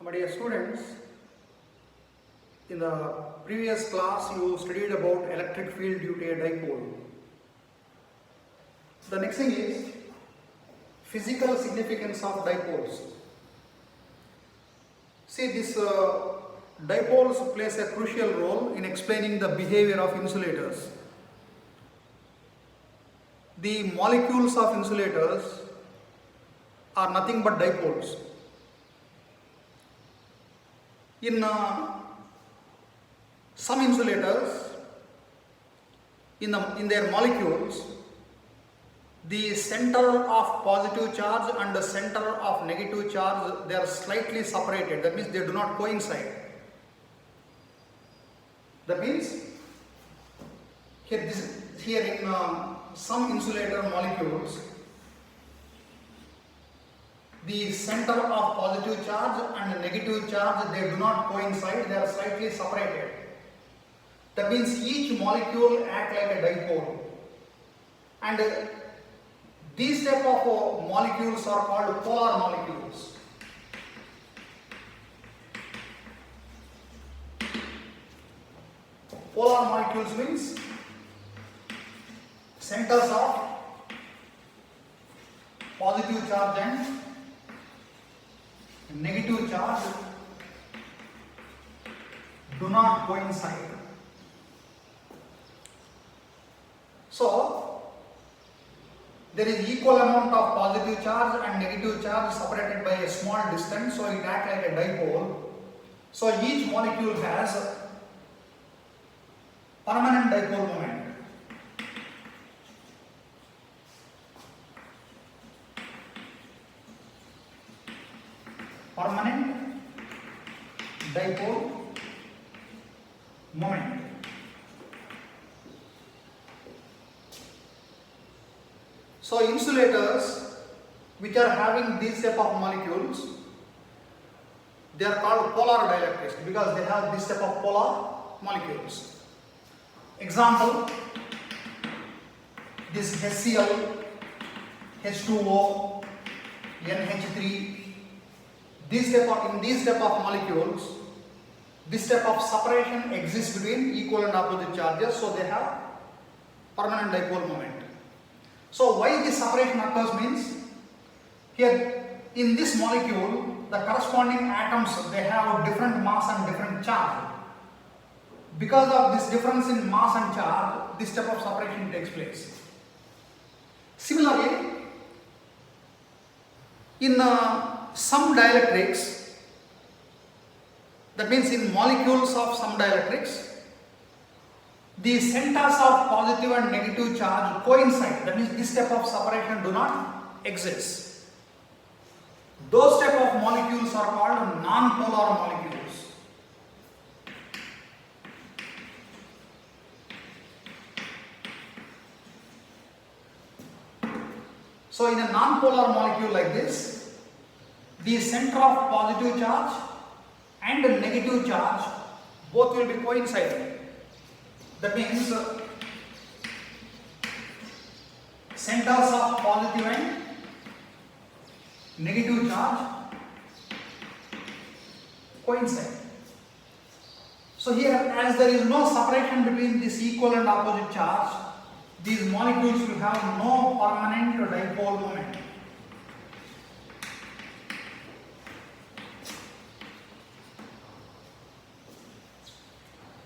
My dear students, in the previous class you studied about electric field due to a dipole. The next thing is physical significance of dipoles. See, this dipoles plays a crucial role in explaining the behavior of insulators. The molecules of insulators are nothing but dipoles. In some insulators, in their molecules, the center of positive charge and the center of negative charge, they are slightly separated. That means they do not coincide. That means here in some insulator molecules, the center of positive charge and negative charge, they do not coincide, they are slightly separated. That means each molecule acts like a dipole. And these type of molecules are called polar molecules. Polar molecules means centers of positive charge and negative charge do not coincide. So, there is equal amount of positive charge and negative charge separated by a small distance, so it acts like a dipole. So, each molecule has permanent dipole moment. Permanent dipole moment. So insulators which are having these type of molecules, they are called polar dielectrics because they have this type of polar molecules. Example, this HCl, H2O, NH3, in these type of molecules, this type of separation exists between equal and opposite charges, so they have permanent dipole moment. So why this separation occurs means, here in this molecule, the corresponding atoms, they have different mass and different charge. Because of this difference in mass and charge, this type of separation takes place. Similarly, in some dielectrics, that means in molecules of some dielectrics, the centers of positive and negative charge coincide. That means this type of separation do not exist. Those type of molecules are called non-polar molecules. So in a non-polar molecule like this, the center of positive charge and negative charge both will be coinciding. That means centers of positive and negative charge coincide. So here, as there is no separation between this equal and opposite charge, these molecules will have no permanent dipole moment.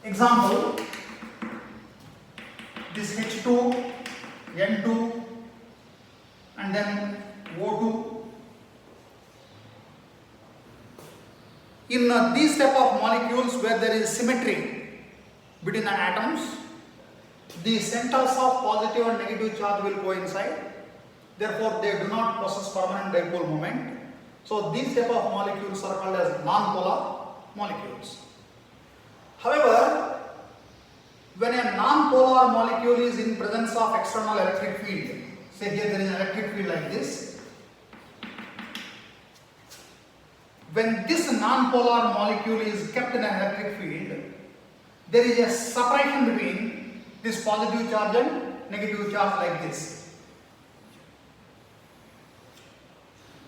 Example, this H2, N2 and then O2. In these type of molecules where there is symmetry between the atoms, the centers of positive and negative charge will coincide. Therefore, they do not possess permanent dipole moment. So, these type of molecules are called as non-polar molecules. However, when a non-polar molecule is in presence of external electric field, say here there is an electric field like this. When this non-polar molecule is kept in an electric field, there is a separation between this positive charge and negative charge like this.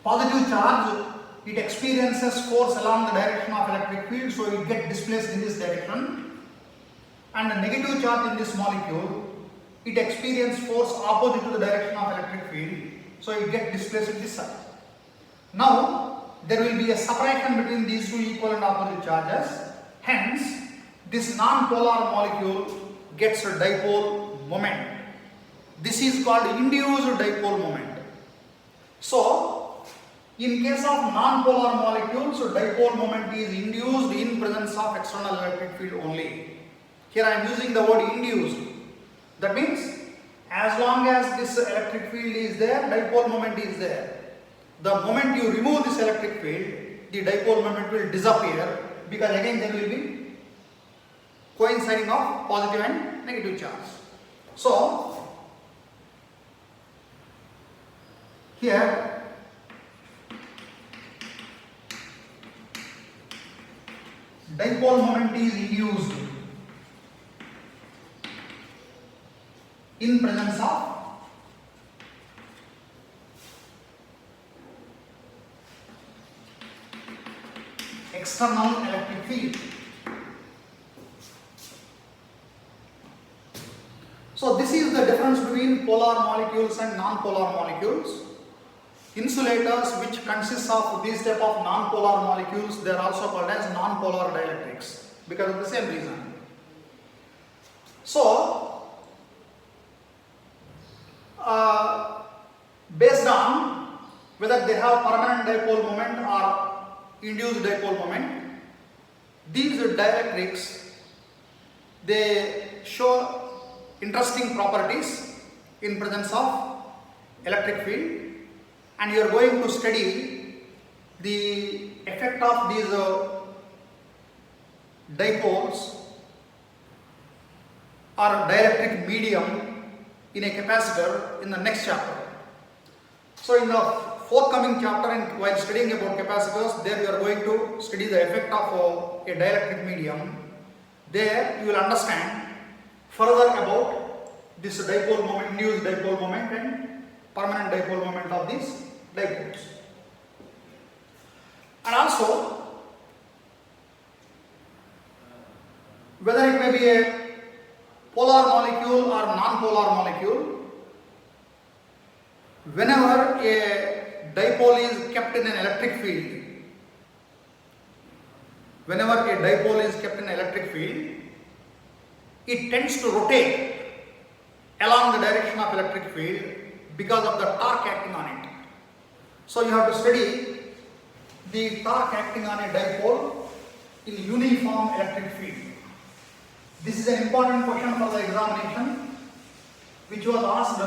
Positive charge it experiences force along the direction of electric field, so it gets displaced in this direction. And a negative charge in this molecule, it experiences force opposite to the direction of electric field, so it gets displaced in this side. Now, there will be a separation between these two equal and opposite charges. Hence, this non-polar molecule gets a dipole moment. This is called induced dipole moment. So, in case of non-polar molecules, dipole moment is induced in presence of external electric field only. Here I am using the word induced. That means, as long as this electric field is there, dipole moment is there. The moment you remove this electric field, the dipole moment will disappear, because again there will be coinciding of positive and negative charge. So, here dipole moment is induced in presence of external electric field. So this is the difference between polar molecules and non-polar molecules. Insulators which consist of these type of non-polar molecules, they are also called as non-polar dielectrics because of the same reason. So based on whether they have permanent dipole moment or induced dipole moment, these dielectrics, they show interesting properties in presence of electric field, and you are going to study the effect of these dipoles or dielectric medium in a capacitor in the next chapter. So in the forthcoming chapter, and while studying about capacitors, there you are going to study the effect of a dielectric medium. There you will understand further about this dipole moment, induced dipole moment and permanent dipole moment of these dipoles. And also, whether it may be a polar molecule or non-polar molecule, whenever a dipole is kept in an electric field, it tends to rotate along the direction of electric field because of the torque acting on it. So you have to study the torque acting on a dipole in uniform electric field. This is an important question for the examination, which was asked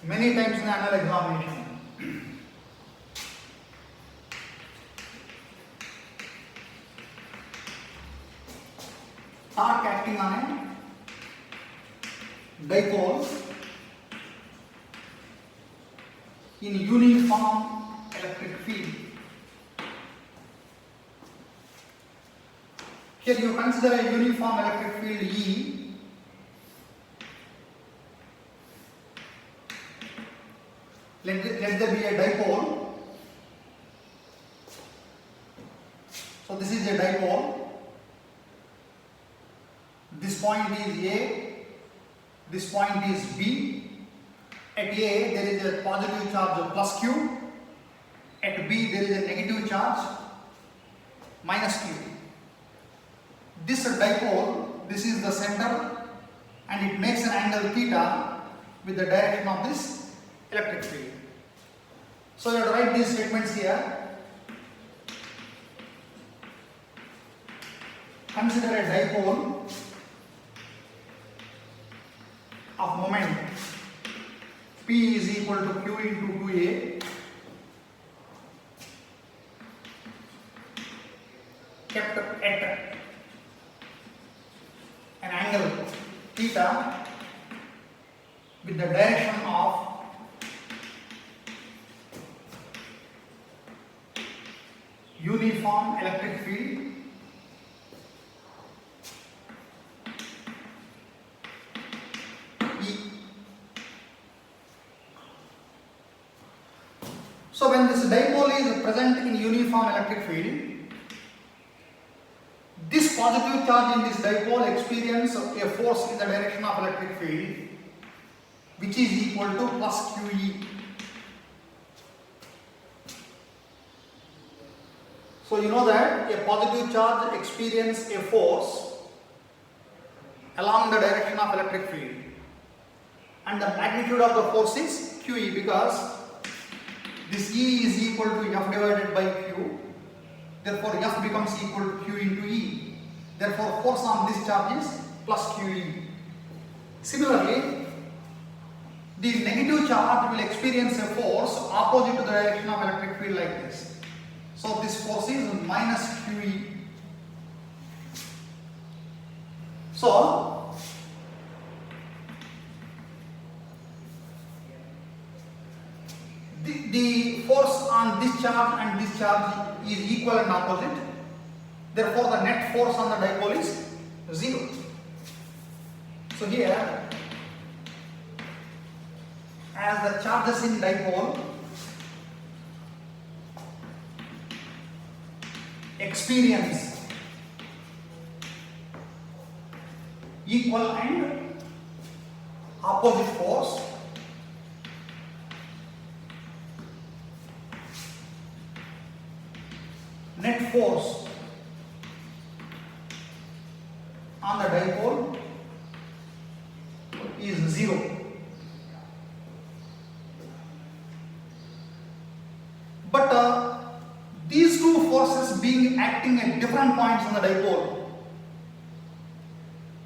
many times in the annual examination. Torque acting on a dipole in uniform electric field. Here you consider a uniform electric field E. Let there be a dipole. So this is a dipole. This point is A, this point is B. At A there is a positive charge plus Q. At B there is a negative charge minus Q. This dipole, this is the center, and it makes an angle theta with the direction of this electric field. So you have to write these statements here. Consider a dipole of moment P is equal to Q into 2A, kept at an angle theta with the direction of uniform electric field E. So when this dipole is present in uniform electric field, this positive charge in this dipole experience a force in the direction of electric field which is equal to plus QE. So you know that a positive charge experience a force along the direction of electric field, and the magnitude of the force is QE because this E is equal to F divided by Q. Therefore, F becomes equal to Q into E. Therefore, force on this charge is plus QE. Similarly, the negative charge will experience a force opposite to the direction of electric field like this. So, this force is minus QE. So, the force on this charge and this charge is equal and opposite. Therefore, the net force on the dipole is 0. So here, as the charges in dipole experience equal and opposite force, net force on the dipole is 0. But these two forces being acting at different points on the dipole,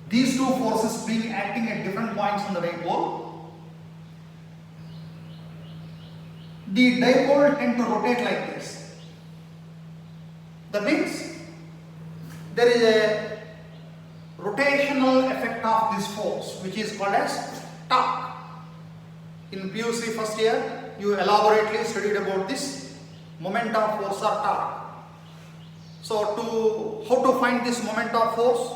these two forces being acting at different points on the dipole, the dipole tend to rotate like this. That means there is a rotational effect of this force which is called as torque. In PUC first year, you elaborately studied about this moment of force or torque. So how to find this moment of force?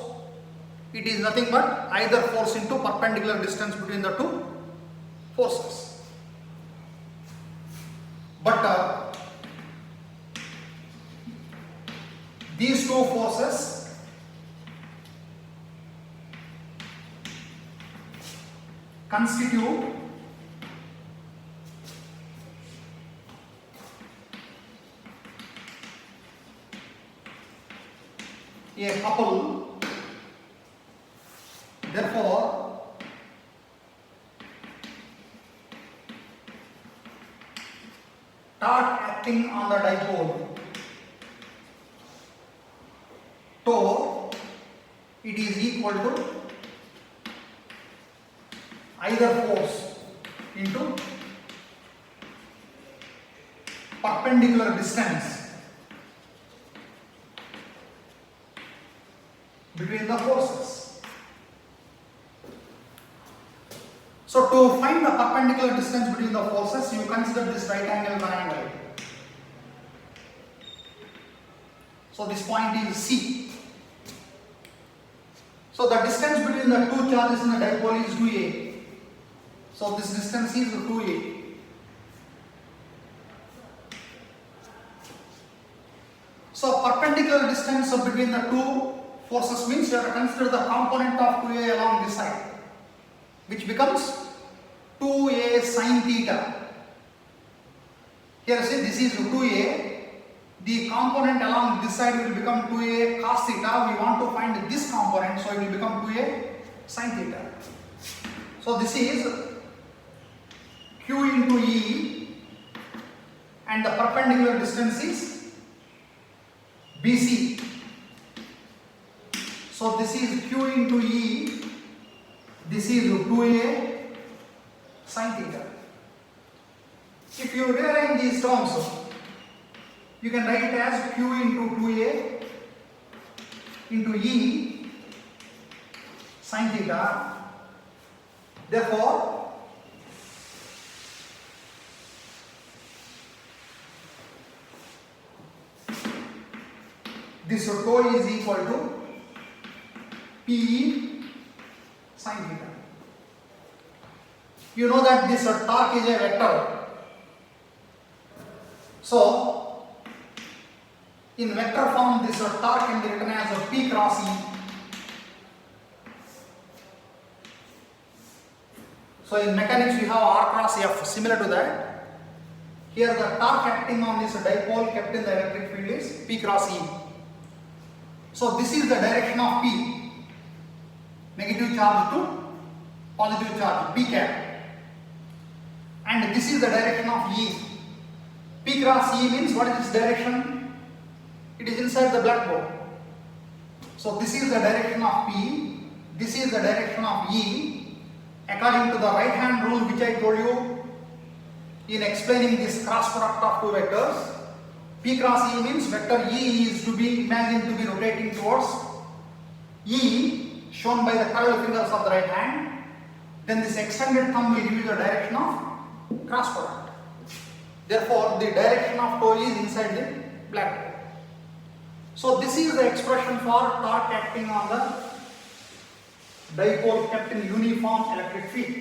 It is nothing but either force into perpendicular distance between the two forces. But these two forces constitute a couple. Therefore, torque acting on the dipole, tau, it is equal to either force into perpendicular distance between the forces. So to find the perpendicular distance between the forces, you consider this right angle triangle. So this point is C. So the distance between the two charges in the dipole is 2a. So this distance is 2a. So perpendicular distance between the two forces means you have to consider the component of 2a along this side, which becomes 2a sin theta. Here see, this is 2a. The component along this side will become 2a cos theta. We want to find this component, so it will become 2a sin theta. So this is Q into E, and the perpendicular distance is BC. So this is Q into E, this is 2a sin theta. If you rearrange these terms, you can write it as Q into 2a into E sin theta. Therefore, this tau is equal to Pe sin theta. You know that this torque is a vector. So in vector form, this torque can be written as a P cross E. So in mechanics we have R cross F, similar to that. Here the torque acting on this dipole kept in the electric field is P cross E. So this is the direction of P, negative charge to positive charge, P cap. And this is the direction of E. P cross E means what is this direction? It is inside the blackboard. So this is the direction of P, this is the direction of E. According to the right hand rule which I told you in explaining this cross product of two vectors, P cross E means vector E is to be imagined to be rotating towards E, shown by the curved fingers of the right hand. Then this extended thumb will give you the direction of cross product. Therefore, the direction of toe is inside the blackboard. So this is the expression for torque acting on the dipole kept in uniform electric field.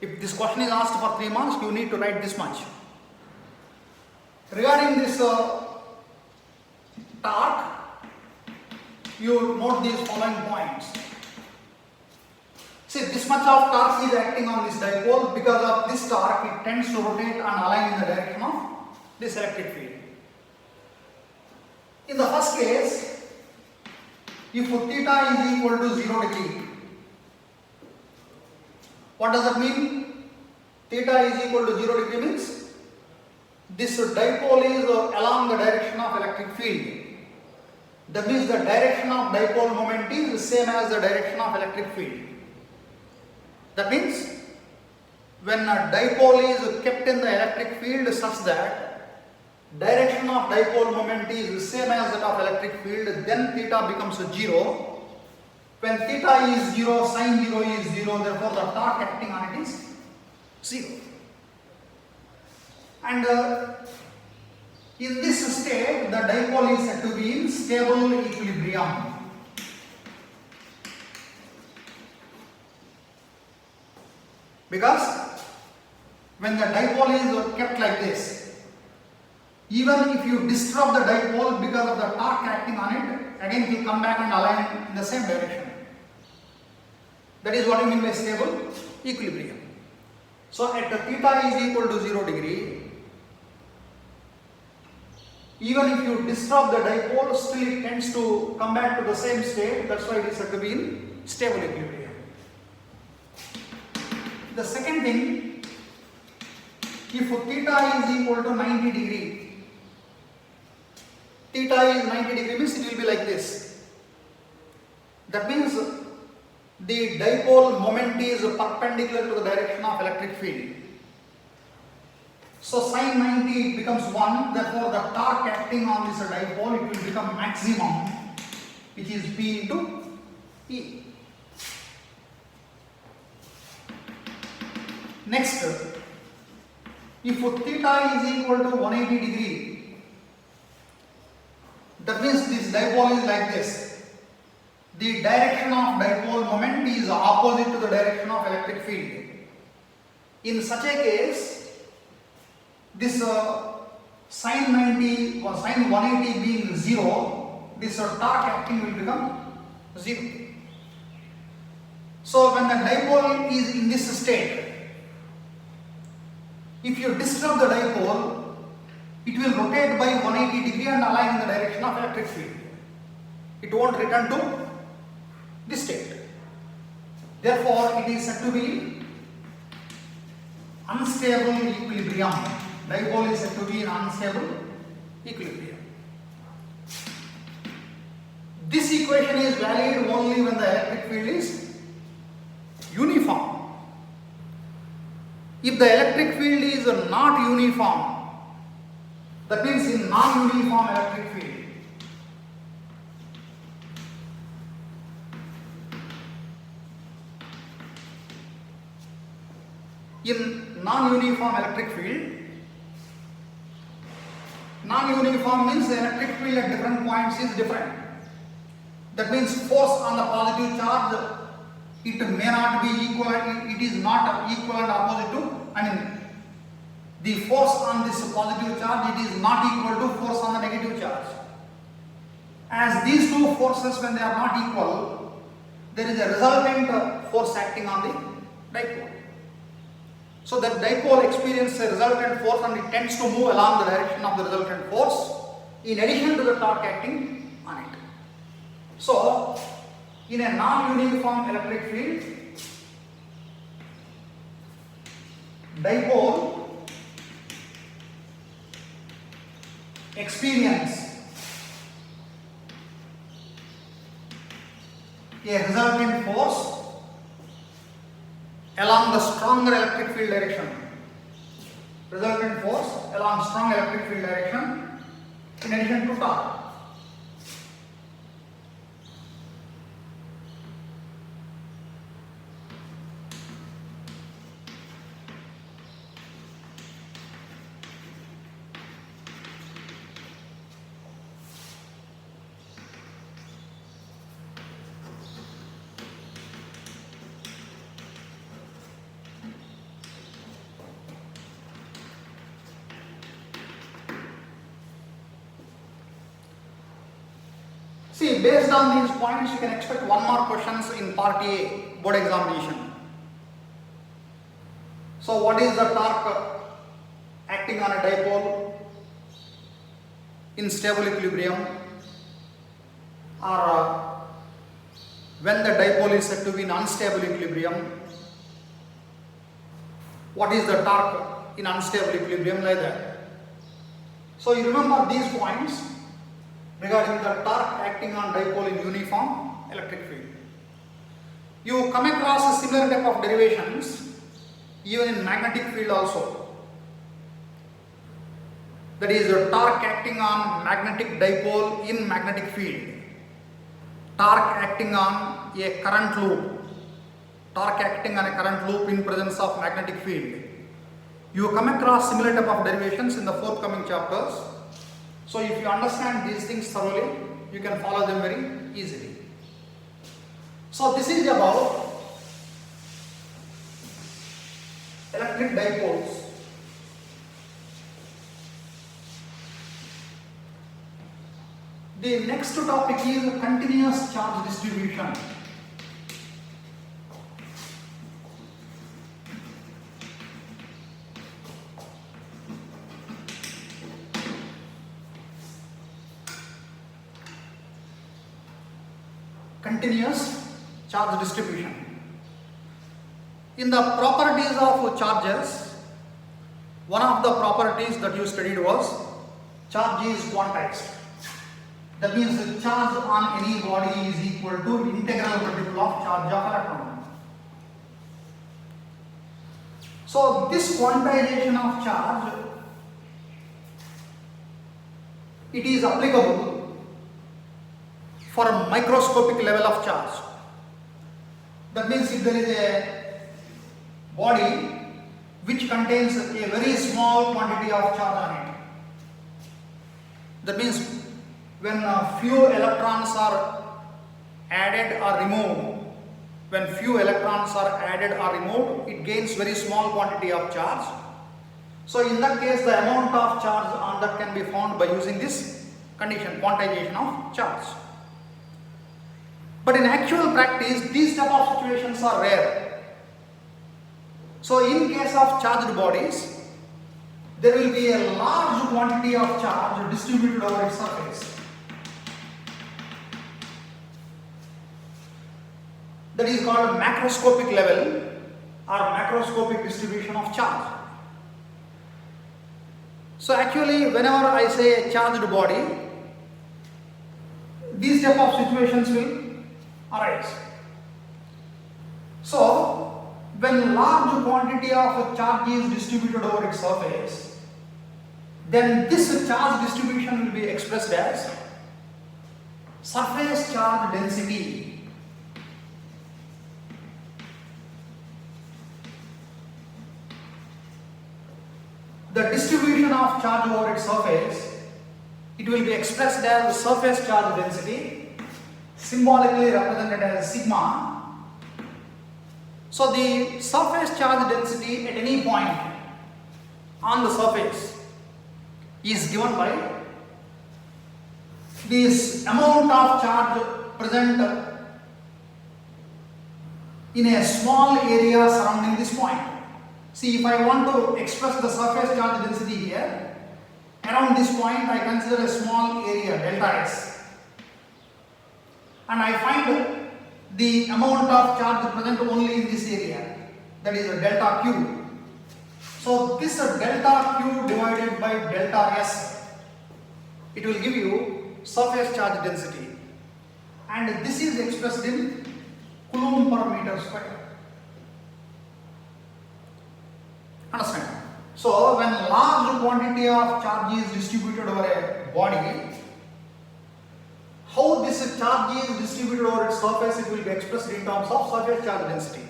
If this question is asked for 3 marks, you need to write this much. Regarding this torque, you note these following points. See, this much of torque is acting on this dipole. Because of this torque, it tends to rotate and align in the direction of this electric field. In the first case, if theta is equal to 0 degree, what does that mean? Theta is equal to 0 degree means this dipole is along the direction of electric field. That means the direction of dipole moment is the same as the direction of electric field. That means when a dipole is kept in the electric field such that direction of dipole moment is the same as that of electric field, then theta becomes 0. When theta is 0, sin 0 is 0, therefore the torque acting on it is 0. And in this state, the dipole is said to be in stable equilibrium. Because when the dipole is kept like this, even if you disturb the dipole because of the torque acting on it, again it will come back and align in the same direction. That is what I mean by stable equilibrium. So at the theta is equal to 0 degree, even if you disturb the dipole, still it tends to come back to the same state. That's why it is said to be in stable equilibrium. The second thing, if theta is equal to 90 degree, theta is 90 degree means it will be like this. That means the dipole moment is perpendicular to the direction of electric field. So sin 90 becomes 1, therefore the torque acting on this dipole, it will become maximum, which is P into E. Next, if theta is equal to 180 degree, that means this dipole is like this. The direction of dipole moment is opposite to the direction of electric field. In such a case, this sin 90 or sin 180 being 0, this torque acting will become 0. So when the dipole is in this state, if you disturb the dipole, it will rotate by 180 degree and align in the direction of electric field. It won't return to this state. Therefore, it is said to be unstable equilibrium. Dipole is said to be in unstable equilibrium. This equation is valid only when the electric field is uniform. If the electric field is not uniform, that means in non-uniform electric field, in non-uniform electric field, non-uniform means the electric field at different points is different. That means force on the positive charge, it may not be equal, it is not equal and opposite to, the the force on this positive charge, it is not equal to force on the negative charge. As these two forces, when they are not equal, there is a resultant force acting on the dipole. So that dipole experiences a resultant force and it tends to move along the direction of the resultant force in addition to the torque acting on it. So in a non-uniform electric field, dipole experience a resultant force along the stronger electric field direction. Resultant force along strong electric field direction in addition to torque. See, based on these points, you can expect one more questions in part A board examination. So, what is the torque acting on a dipole in stable equilibrium, or when the dipole is said to be in unstable equilibrium? What is the torque in unstable equilibrium, like that? So, you remember these points regarding the torque acting on dipole in uniform electric field. You come across a similar type of derivations even in magnetic field also. That is the torque acting on magnetic dipole in magnetic field. Torque acting on a current loop. Torque acting on a current loop in presence of magnetic field. You come across similar type of derivations in the forthcoming chapters. So if you understand these things thoroughly, you can follow them very easily. So this is about electric dipoles. The next topic is continuous charge distribution. Continuous charge distribution. In the properties of charges, one of the properties that you studied was charge is quantized. That means the charge on any body is equal to integral multiple of charge of electron. So this quantization of charge, it is applicable for a microscopic level of charge. That means if there is a body which contains a very small quantity of charge on it, that means when few electrons are added or removed, it gains very small quantity of charge. So in that case, the amount of charge on that can be found by using this condition, quantization of charge. But in actual practice, these type of situations are rare. So in case of charged bodies, there will be a large quantity of charge distributed over its surface. That is called macroscopic level or macroscopic distribution of charge. So actually, whenever I say a charged body, these type of situations will arise. So, when large quantity of charge is distributed over its surface, then this charge distribution will be expressed as surface charge density. The distribution of charge over its surface, it will be expressed as surface charge density, symbolically represented as sigma. So the surface charge density at any point on the surface is given by this amount of charge present in a small area surrounding this point. See, if I want to express the surface charge density here, around this point I consider a small area delta S, and I find the amount of charge present only in this area, that is a delta Q. So this delta Q divided by delta S, it will give you surface charge density, and this is expressed in Coulomb per meter square. Understand? So when large quantity of charge is distributed over a body, how this charge is distributed over its surface, it will be expressed in terms of surface charge density.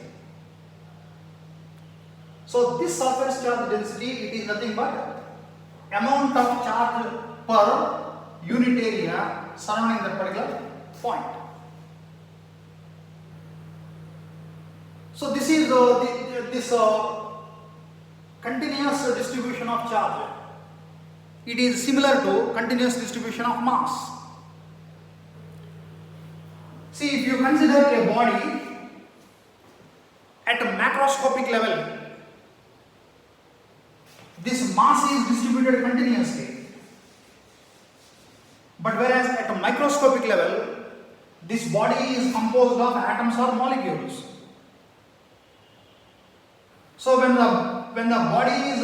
So this surface charge density, it is nothing but amount of charge per unit area surrounding that particular point. So this is this continuous distribution of charge. It is similar to continuous distribution of mass. See, if you consider a body at a macroscopic level, this mass is distributed continuously. But whereas at a microscopic level, this body is composed of atoms or molecules. So when the body is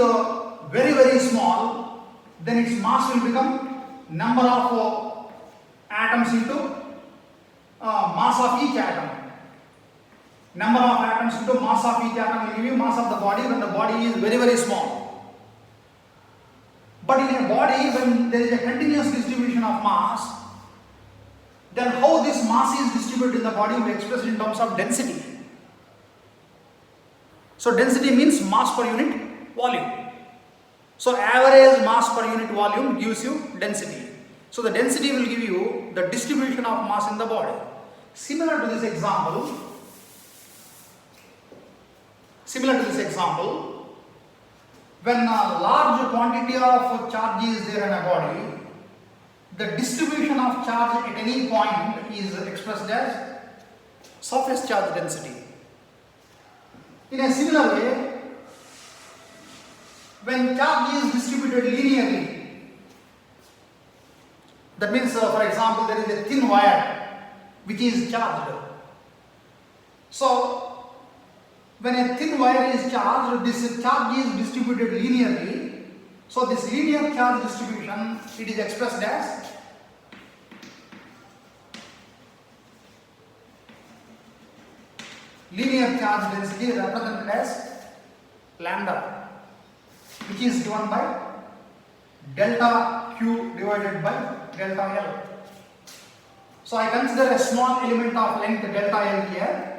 very, very small, then its mass will become number of atoms into mass of each atom. Number of atoms into mass of each atom will give you mass of the body when the body is very, very small. But in a body, when there is a continuous distribution of mass, then how this mass is distributed in the body will be expressed in terms of density. So density means mass per unit volume. So average mass per unit volume gives you density. So the density will give you the distribution of mass in the body. Similar to this example, when a large quantity of charge is there in a body, the distribution of charge at any point is expressed as surface charge density. In a similar way, when charge is distributed linearly, that means for example there is a thin wire which is charged. So when a thin wire is charged, this charge is distributed linearly. So this linear charge distribution, it is expressed as linear charge density represented as lambda, which is given by delta Q divided by delta L. So I consider a small element of length delta L here.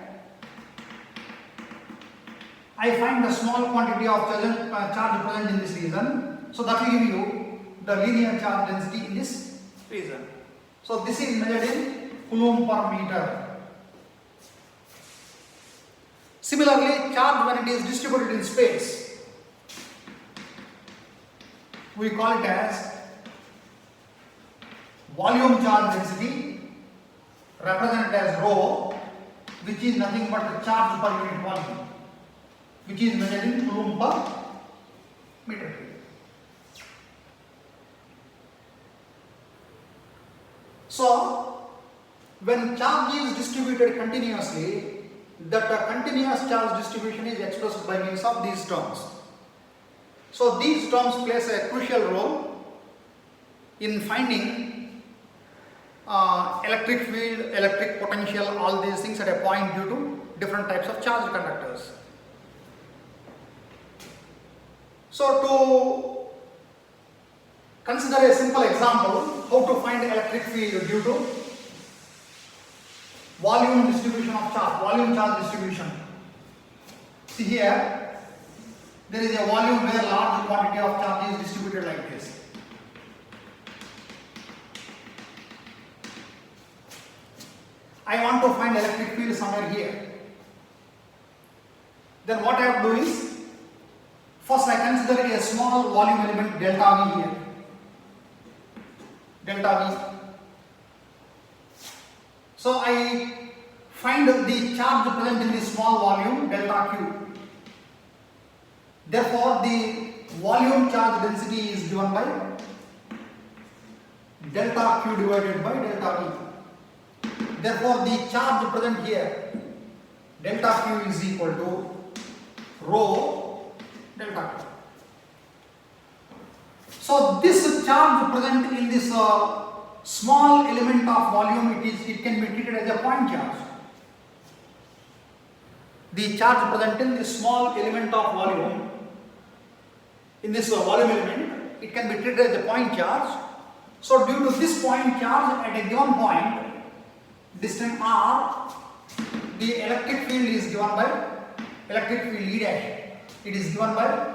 I find the small quantity of charge present in this region. So that will give you the linear charge density in this region. So this is measured in Coulomb per meter. Similarly, charge when it is distributed in space, we call it as volume charge density represented as rho, which is nothing but the charge per unit volume, which is measured in Coulomb per meter cube. So, when charge is distributed continuously, that continuous charge distribution is expressed by means of these terms. So these terms plays a crucial role in finding electric field, electric potential, all these things at a point due to different types of charge conductors. So to consider a simple example, how to find electric field due to volume distribution of charge, volume charge distribution. See here, there is a volume where large quantity of charge is distributed like this. I want to find electric field somewhere here. Then what I have to do is, First I consider a small volume element delta V here. Delta V. So I find the charge present in the small volume delta Q. Therefore the volume charge density is given by delta Q divided by delta V. Therefore the charge present here delta Q is equal to rho delta Q. So this charge present in this small element of volume, it can be treated as a point charge. The charge present in this small element of volume, in this volume element, it can be treated as a point charge. So due to this point charge at a given point, distance r, the electric field is given by electric field E dash. It is given by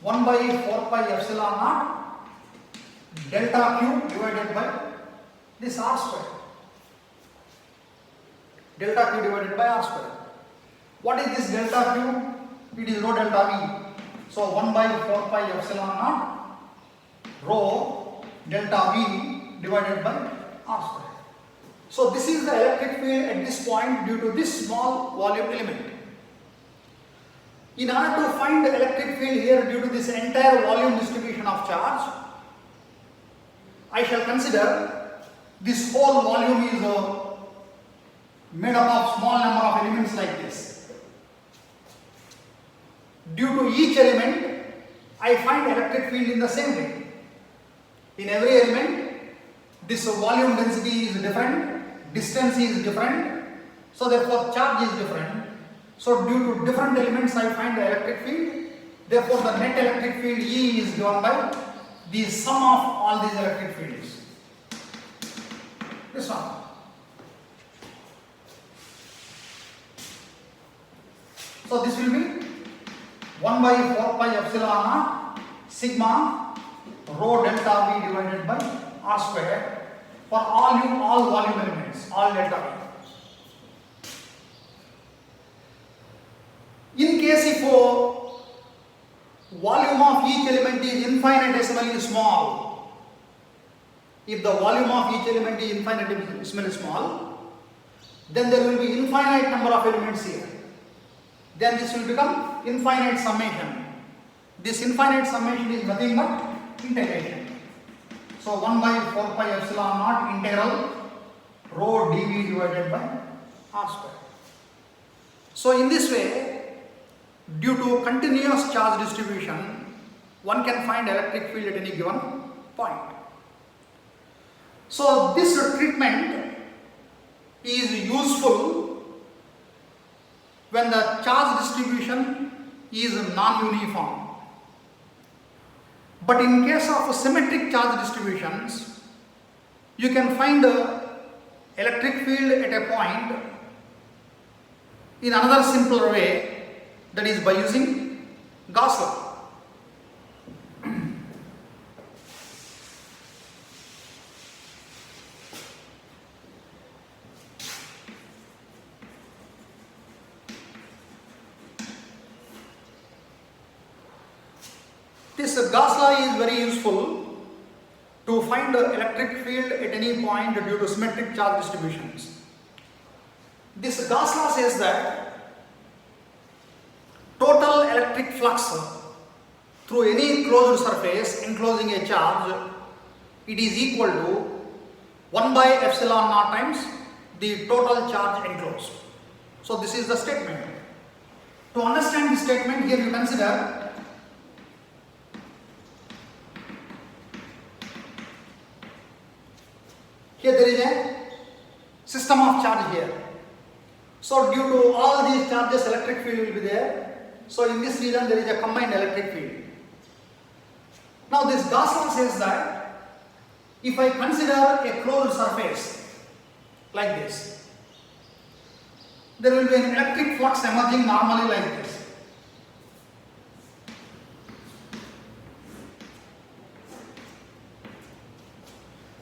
1 by 4 pi epsilon naught delta Q divided by this r square. Delta Q divided by r square. What is this delta Q? It is rho delta V. So 1 by 4 pi epsilon naught rho delta V divided by r square. So this is the electric field at this point due to this small volume element. In order to find the electric field here due to this entire volume distribution of charge, I shall consider this whole volume is made up of small number of elements like this. Due to each element, I find electric field in the same way. In every element, this volume density is different, distance is different, so therefore charge is different. So due to different elements, I find the electric field. Therefore, the net electric field E is given by the sum of all these electric fields. This one. So this will be 1 by 4 pi epsilon naught sigma rho delta V divided by r square for all volume elements, all delta V. In case if volume of each element is infinitesimally small, if the volume of each element is infinitesimally small, then there will be infinite number of elements here. Then this will become infinite summation. This infinite summation is nothing but integration. So 1 by 4 pi epsilon naught integral rho dV divided by r square. So in this way, due to continuous charge distribution, one can find electric field at any given point. So this treatment is useful when the charge distribution is non-uniform. But in case of symmetric charge distributions, you can find the electric field at a point in another simpler way, that is by using Gauss law. This Gauss law is very useful to find the electric field at any point due to symmetric charge distributions. This Gauss law says that total electric flux through any closed surface enclosing a charge, it is equal to 1 by epsilon naught times the total charge enclosed. So this is the statement. To understand this statement, here you consider here there is a system of charge here. So due to all these charges, electric field will be there. So in this region there is a combined electric field. Now this Gauss law says that if I consider a closed surface like this, there will be an electric flux emerging normally like this.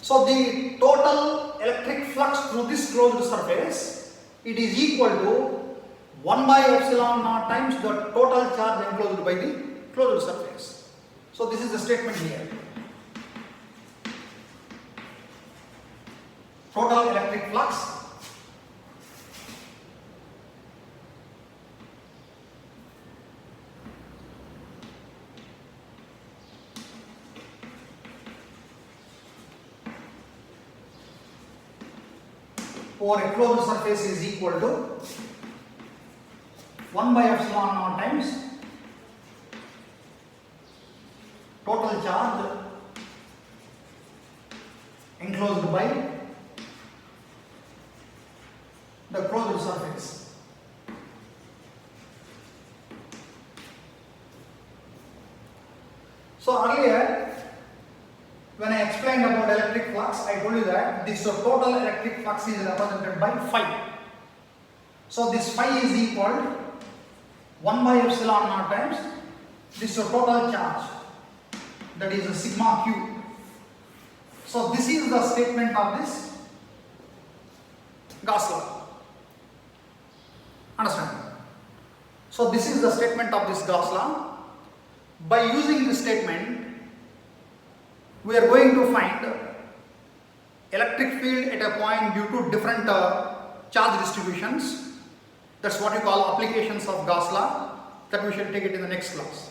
So the total electric flux through this closed surface, it is equal to 1 by epsilon naught times the total charge enclosed by the closed surface. So this is the statement here. Total electric flux over a closed surface is equal to 1 by epsilon naught times total charge enclosed by the closed surface. So earlier when I explained about electric flux, I told you that this total electric flux is represented by phi. So this phi is equal to 1 by epsilon naught times this total charge, that is a sigma q. So this is the statement of this Gauss law. Understand? So this is the statement of this Gauss law. By using this statement, we are going to find electric field at a point due to different charge distributions. That's what you call applications of Gauss law, that we shall take it in the next class.